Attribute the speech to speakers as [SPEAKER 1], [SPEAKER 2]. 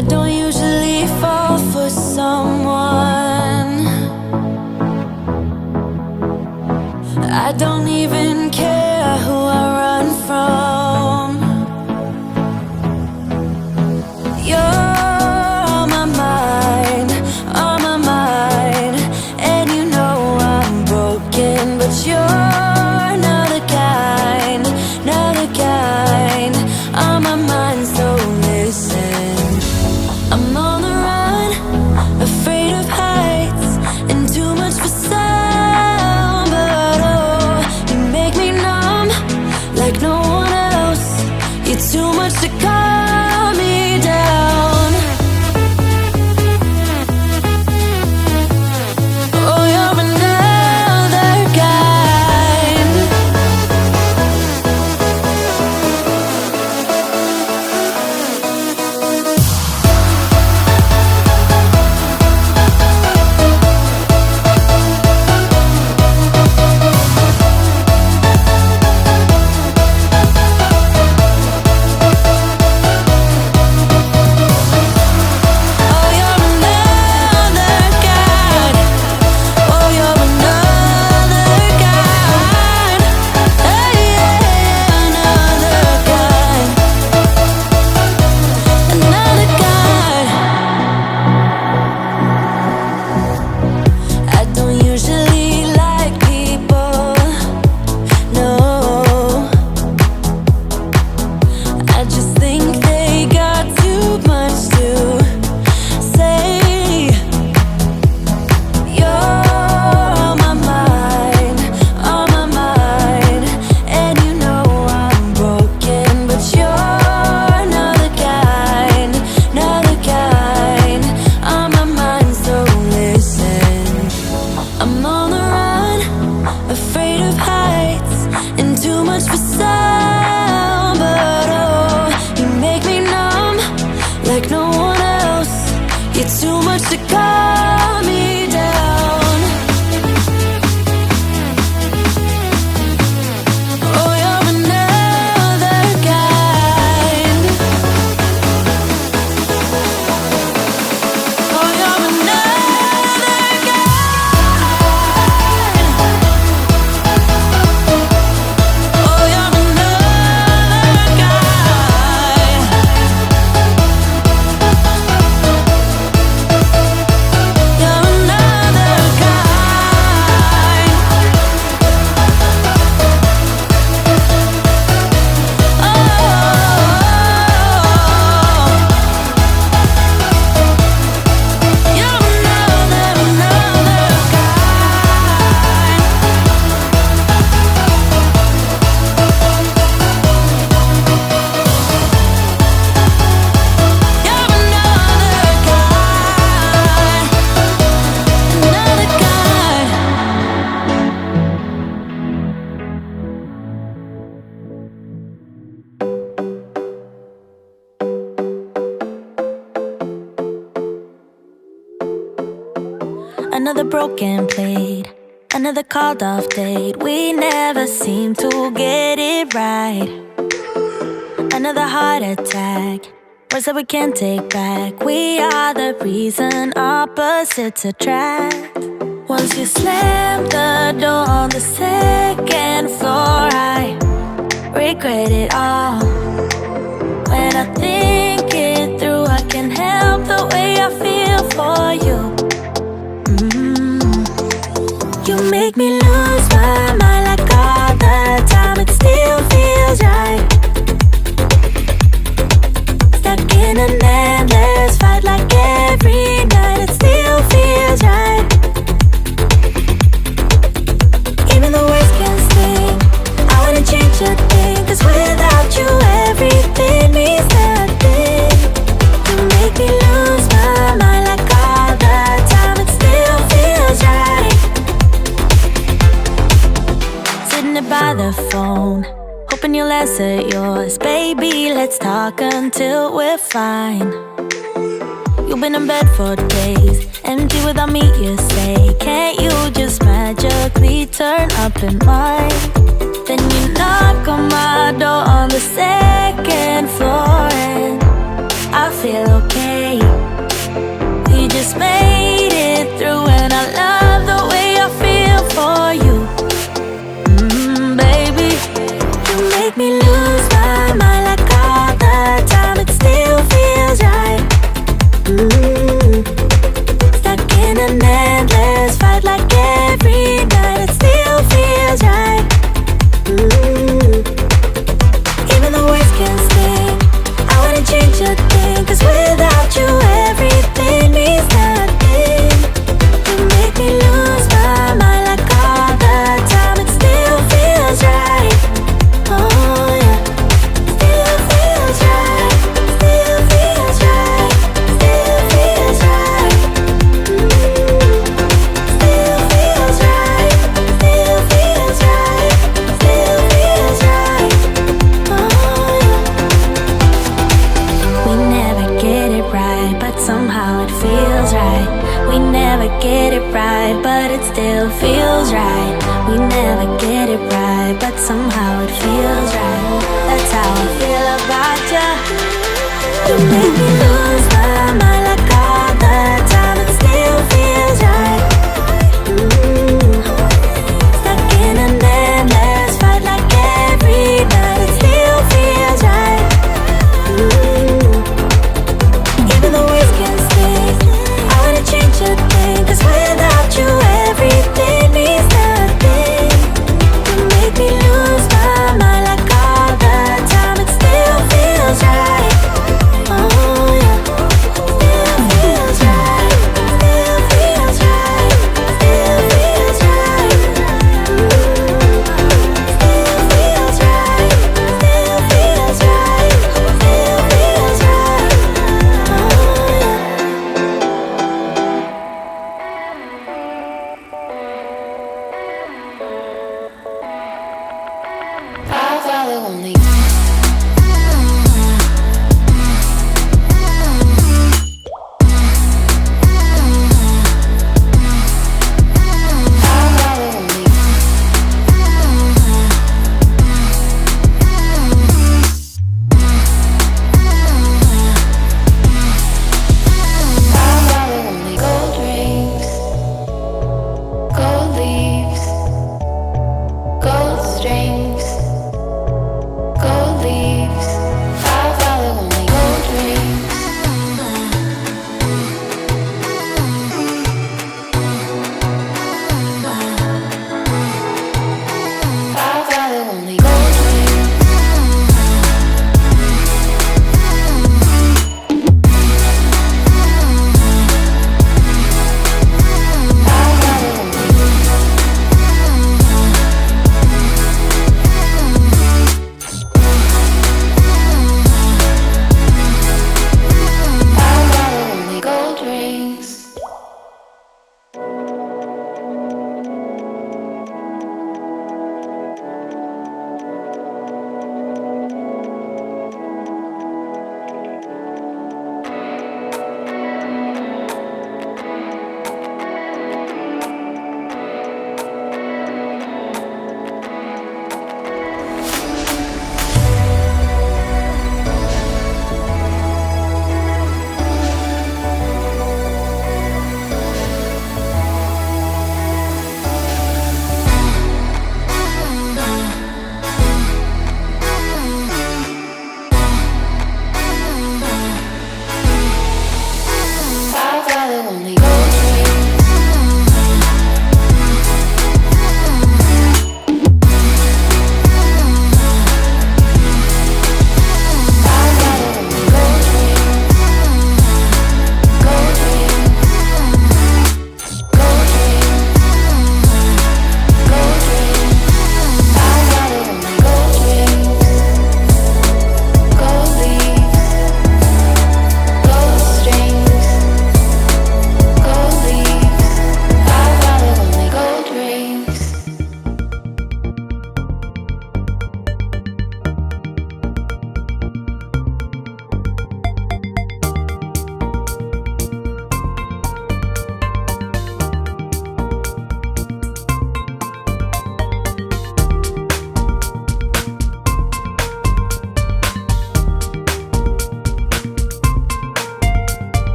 [SPEAKER 1] I don't usually fall for someone. I don't even care who I run from. You're on my mind, and you know I'm broken, but you're not the kind, on my mind, so listen. I'm on the run, afraid of heights, and too much for sound, but oh, you make me numb, like no one else. You're too much to calm me down. Oh, you're another kind. Oh, you're another kind. Oh, you're another kind. Oh, yeah, another kind. Another kind. I don't usually like people, no. I just think they got too much to say. You're on my mind, and you know I'm broken, but you're not the kind, on my mind, so listen. I'm on the run, afraid of heights, and too much for sound, but oh, you make me numb, like no one else. You're too much to calm me down. Oh, you're another kind. Oh, you're another kind. Oh, you're another kind. You're another kind. Oh, you're another another broken plate, another called off date. We never seem to get it right. Another heart attack, words that we can't take back. We are the reason opposites attract. Once you slam the door on the second floor, I regret it all. When I think it through, I can't help the way I feel for you. You make me lose my mind like all the time. It still feels right. Stuck in an endless fight like every night. It still feels right. Even the worst can sting. I wanna change a thing, 'cause without you everything means nothing. You make me lose my mind like all the time. It still feels right. Sitting there by the phone, hoping you'll answer yours. Baby, let's talk until we're fine. You've been in bed for days, empty without me, you say. Can't you just magically turn up in mine? Then you knock on my door on the second floor, and I feel okay. just made it through, and I love the way I feel for you. Baby, you make me lose my mind like all the time. It still feels right. Stuck in an endless fight like every night. It still feels right. Even the words can sting. I wouldn't change a thing, 'cause without you everything means nothing. You make me lose my mind like all the time. It still feels right. Oh yeah. Still feels right. Still feels right. Still feels right. Still feels right. Still feels right. Still feels right. Oh yeah. We never get it right, but somehow it feels right. We never get it right, but it still feels right. We never get it right, but somehow it feels right. That's how I feel about you. You make me lose my mind like all the time. It still feels right. Stuck in an endless fight like every night. It still feels right. Even the words can sting. I wouldn't change a thing, 'cause without you everything means nothing. You make me lose my mind like all the time. It still feels right. Oh yeah. Still feels right. Still feels right. Still feels right. Still feels right. Still feels right. Still feels right. Oh yeah.
[SPEAKER 2] I follow only